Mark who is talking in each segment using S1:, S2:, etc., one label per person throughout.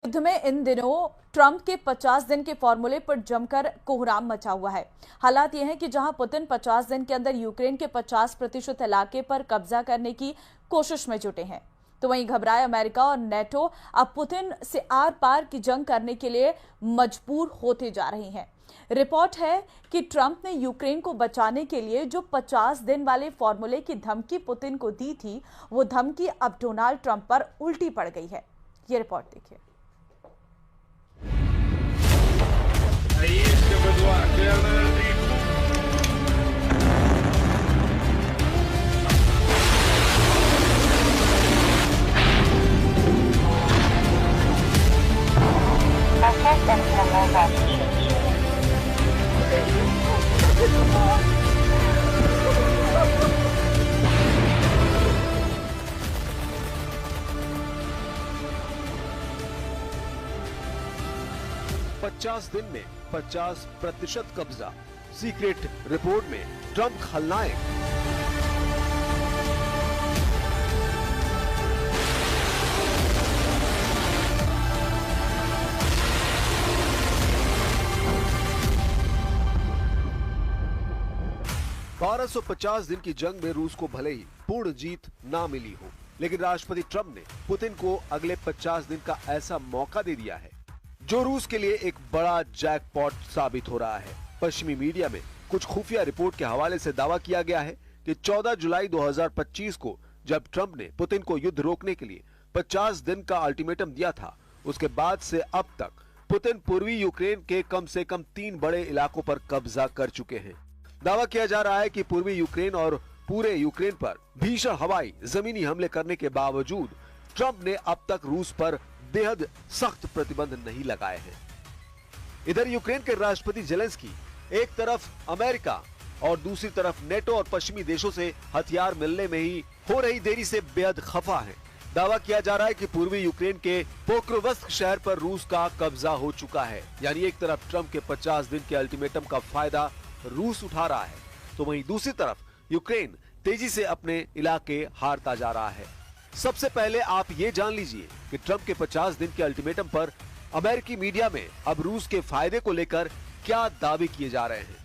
S1: युद्ध में इन दिनों ट्रंप के 50 दिन के फॉर्मूले पर जमकर कोहराम मचा हुआ है। हालात यह है कि जहां पुतिन 50 दिन के अंदर यूक्रेन के 50% इलाके पर कब्जा करने की कोशिश में जुटे हैं, तो वहीं घबराए अमेरिका और नेटो अब पुतिन से आर पार की जंग करने के लिए मजबूर होते जा रही हैं। रिपोर्ट है कि ट्रंप ने यूक्रेन को बचाने के लिए जो 50 दिन वाले फॉर्मूले की धमकी पुतिन को दी थी, वो धमकी अब डोनाल्ड ट्रंप पर उल्टी पड़ गई है। ये रिपोर्ट देखिए।
S2: पचास दिन में 50% कब्जा, सीक्रेट रिपोर्ट में ट्रंप खलनायक। बारह 50 दिन की जंग में रूस को भले ही पूर्ण जीत ना मिली हो, लेकिन राष्ट्रपति ट्रंप ने पुतिन को अगले 50 दिन का ऐसा मौका दे दिया है जो रूस के लिए एक बड़ा जैकपॉट साबित हो रहा है। पश्चिमी मीडिया में कुछ खुफिया रिपोर्ट के हवाले से दावा किया गया है कि 14 जुलाई 2025 को जब ट्रंप ने पुतिन को युद्ध रोकने के लिए 50 दिन का अल्टीमेटम दिया था, उसके बाद से अब तक पुतिन पूर्वी यूक्रेन के कम से कम 3 बड़े इलाकों पर कब्जा कर चुके हैं। दावा किया जा रहा है कि पूर्वी यूक्रेन और पूरे यूक्रेन पर भीषण हवाई जमीनी हमले करने के बावजूद ट्रंप ने अब तक रूस पर बेहद सख्त प्रतिबंध नहीं लगाए हैं। इधर यूक्रेन के राष्ट्रपति जेलेंस्की एक तरफ अमेरिका और दूसरी तरफ नेटो और पश्चिमी देशों से हथियार मिलने में ही हो रही देरी से बेहद खफा हैं। दावा किया जा रहा है कि पूर्वी यूक्रेन के पोक्रोवस्क शहर पर रूस का कब्जा हो चुका है। यानी एक तरफ ट्रंप के 50 दिन के अल्टीमेटम का फायदा रूस उठा रहा है, तो वहीं दूसरी तरफ यूक्रेन तेजी से अपने इलाके हारता जा रहा है। सबसे पहले आप ये जान लीजिए कि ट्रंप के 50 दिन के अल्टीमेटम पर अमेरिकी मीडिया में अब रूस के फायदे को लेकर क्या दावे किए जा रहे हैं।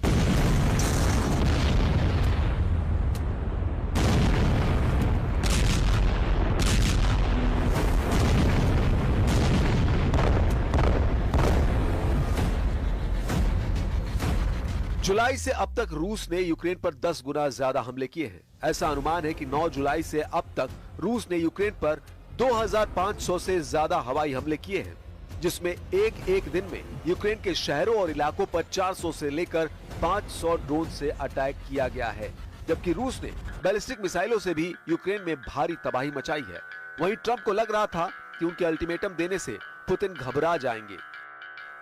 S2: जुलाई से अब तक रूस ने यूक्रेन पर 10 गुना ज्यादा हमले किए हैं। ऐसा अनुमान है कि 9 जुलाई से अब तक रूस ने यूक्रेन पर 2500 से ज्यादा हवाई हमले किए हैं, जिसमें एक दिन में यूक्रेन के शहरों और इलाकों पर 400 से लेकर 500 ड्रोन से अटैक किया गया है। जबकि रूस ने बैलिस्टिक मिसाइलों से भी यूक्रेन में भारी तबाही मचाई है। वहीं ट्रंप को लग रहा था कि उनके अल्टीमेटम देने से पुतिन घबरा जाएंगे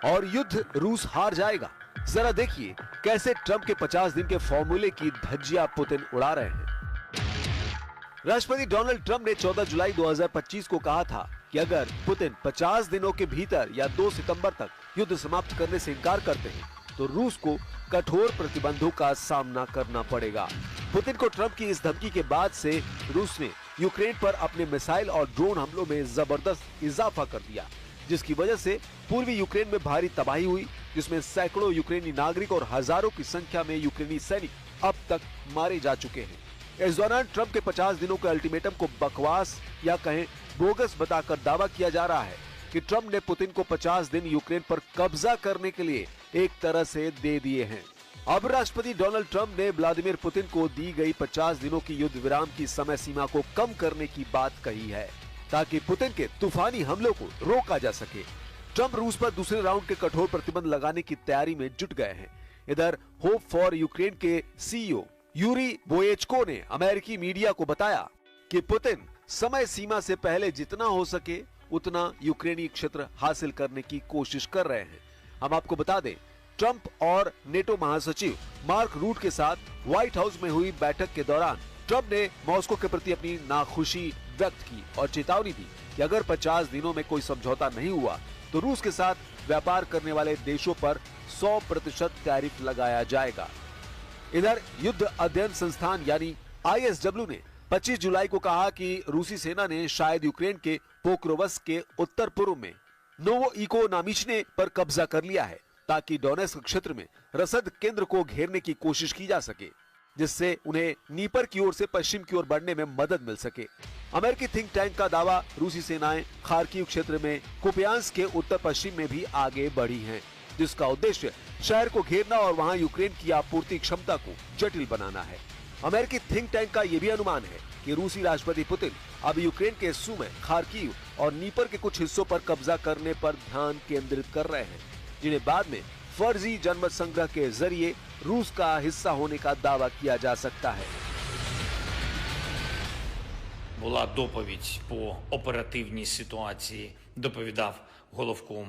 S2: और युद्ध रूस हार जाएगा। जरा देखिए कैसे ट्रंप के 50 दिन के फॉर्मूले की धज्जियां पुतिन उड़ा रहे हैं। राष्ट्रपति डोनाल्ड ट्रंप ने 14 जुलाई 2025 को कहा था कि अगर पुतिन 50 दिनों के भीतर या 2 सितंबर तक युद्ध समाप्त करने से इनकार करते हैं तो रूस को कठोर प्रतिबंधों का सामना करना पड़ेगा। पुतिन को ट्रंप की इस धमकी के बाद से रूस ने यूक्रेन पर अपने मिसाइल और ड्रोन हमलों में जबरदस्त इजाफा कर दिया, जिसकी वजह से पूर्वी यूक्रेन में भारी तबाही हुई, जिसमें सैकड़ों यूक्रेनी नागरिक और हजारों की संख्या में यूक्रेनी सैनिक अब तक मारे जा चुके हैं। इस दौरान ट्रंप के 50 दिनों के अल्टीमेटम को बकवास या कहें बोगस बताकर दावा किया जा रहा है कि ट्रंप ने पुतिन को 50 दिन यूक्रेन पर कब्जा करने के लिए एक तरह से दे दिए हैं। अब राष्ट्रपति डोनाल्ड ट्रंप ने व्लादिमीर पुतिन को दी गई 50 दिनों की युद्ध विराम की समय सीमा को कम करने की बात कही है, ताकि पुतिन के तूफानी हमलों को रोका जा सके। ट्रंप रूस पर दूसरे राउंड के कठोर प्रतिबंध लगाने की तैयारी में जुट गए हैं। इधर होप फॉर यूक्रेन के सीईओ यूरी बोयेचको ने अमेरिकी मीडिया को बताया कि पुतिन समय सीमा से पहले जितना हो सके उतना यूक्रेनी क्षेत्र हासिल करने की कोशिश कर रहे हैं। हम आपको बता दें, ट्रंप और नेटो महासचिव मार्क रूट के साथ व्हाइट हाउस में हुई बैठक के दौरान ट्रंप ने मॉस्को के प्रति अपनी नाखुशी व्यक्त की और चेतावनी दी कि अगर 50 दिनों में कोई समझौता नहीं हुआ तो रूस के साथ व्यापार करने वाले देशों पर 100% टैरिफ लगाया जाएगा। इधर युद्ध अध्ययन संस्थान यानी ISW ने 25 जुलाई को कहा कि रूसी सेना ने शायद यूक्रेन के पोक्रोवस्क के उत्तर पूर्व में नोवोइकोनामिचने पर कब्जा कर लिया है ताकि डोनेस्क क्षेत्र में रसद केंद्र को घेरने की कोशिश की जा सके, जिससे उन्हें नीपर की ओर से पश्चिम की ओर बढ़ने में मदद मिल सके। अमेरिकी थिंक टैंक का दावा, रूसी सेनाएं खार्किव क्षेत्र में कुपियांस्क के उत्तर पश्चिम में भी आगे बढ़ी हैं, जिसका उद्देश्य शहर को घेरना और वहां यूक्रेन की आपूर्ति क्षमता को जटिल बनाना है। अमेरिकी थिंक टैंक का यह भी अनुमान है कि रूसी राष्ट्रपति पुतिन अब यूक्रेन के सुमे, खार्किव और नीपर के कुछ हिस्सों पर कब्जा करने पर ध्यान केंद्रित कर रहे हैं, जिन्हें बाद में फर्जी जनमत संग्रह के जरिए रूस का हिस्सा होने का दावा किया जा सकता है।
S3: Була доповідь по оперативній ситуації, доповідав головком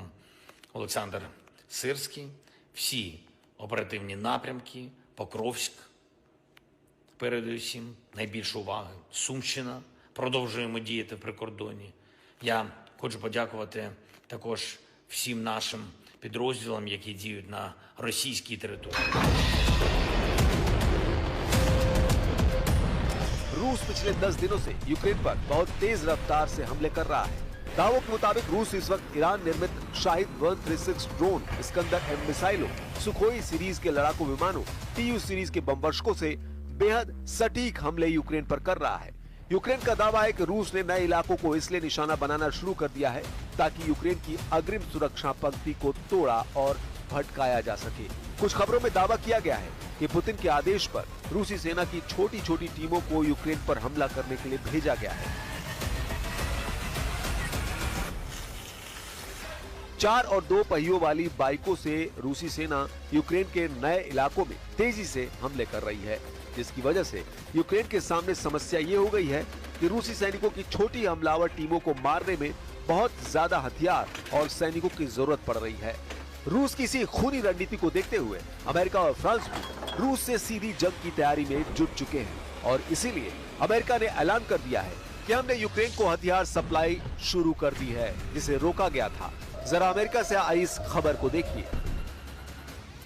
S3: Олександр Сирський. Всі оперативні напрямки, Покровськ, передусім, найбільше уваги, Сумщина, продовжуємо діяти в прикордонні. Я хочу подякувати також всім нашим підрозділам, які діють на російській території.
S2: रूस पिछले 10 दिनों से यूक्रेन पर बहुत तेज रफ्तार से हमले कर रहा है। दावों के मुताबिक रूस इस वक्त ईरान निर्मित शाहिद 136 ड्रोन, इस्कंदर एम मिसाइलों, सुखोई सीरीज के लड़ाकू विमानों, TU सीरीज के बमवर्षकों से बेहद सटीक हमले यूक्रेन पर कर रहा है। यूक्रेन का दावा है कि रूस ने नए इलाकों को इसलिए निशाना बनाना शुरू कर दिया है ताकि यूक्रेन की अग्रिम सुरक्षा पंक्ति को तोड़ा और भटकाया जा सके। कुछ खबरों में दावा किया गया है कि पुतिन के आदेश पर रूसी सेना की छोटी छोटी टीमों को यूक्रेन पर हमला करने के लिए भेजा गया है। 4 और 2 पहियों वाली बाइकों से रूसी सेना यूक्रेन के नए इलाकों में तेजी से हमले कर रही है, जिसकी वजह से यूक्रेन के सामने समस्या ये हो गई है कि रूसी सैनिकों की छोटी हमलावर टीमों को मारने में बहुत ज्यादा हथियार और सैनिकों की जरूरत पड़ रही है। रूस की इसी खूनी रणनीति को देखते हुए अमेरिका और फ्रांस भी रूस से सीधी जंग की तैयारी में जुट चुके हैं और इसीलिए अमेरिका ने ऐलान कर दिया है कि हमने यूक्रेन को हथियार सप्लाई शुरू कर दी है, जिसे रोका गया था। जरा अमेरिका से आई इस खबर को देखिए।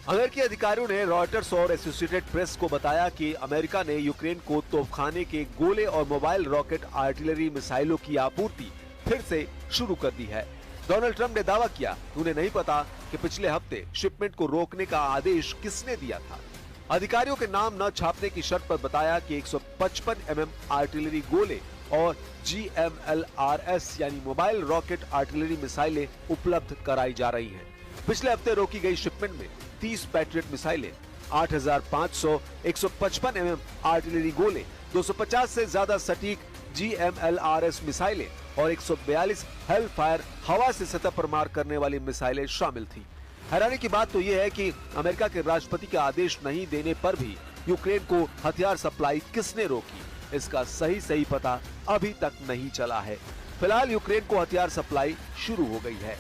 S2: अमेरिकी अधिकारियों ने रॉयटर्स और एसोसिएटेड प्रेस को बताया कि अमेरिका ने यूक्रेन को तोपखाने के गोले और मोबाइल रॉकेट आर्टिलरी मिसाइलों की आपूर्ति फिर से शुरू कर दी है। डोनाल्ड ट्रंप ने दावा किया कि उन्हें नहीं पता कि पिछले हफ्ते शिपमेंट को रोकने का आदेश किसने दिया था। अधिकारियों के नाम न छापने की शर्त पर बताया कि 155 mm आर्टिलरी गोले और GMLRS यानी मोबाइल रॉकेट आर्टिलरी मिसाइलें उपलब्ध कराई जा रही हैं। पिछले हफ्ते रोकी गई शिपमेंट में 30 पैट्रियट मिसाइलें, 8500 155 mm आर्टिलरी गोले, 250 से ज्यादा सटीक GMLRS मिसाइलें और 142 हेलफायर हवा से सतह पर मार करने वाली मिसाइलें शामिल थी। हैरानी की बात तो यह है कि अमेरिका के राष्ट्रपति के आदेश नहीं देने पर भी यूक्रेन को हथियार सप्लाई किसने रोकी, इसका सही पता अभी तक नहीं चला है। फिलहाल यूक्रेन को हथियार सप्लाई शुरू हो गई है।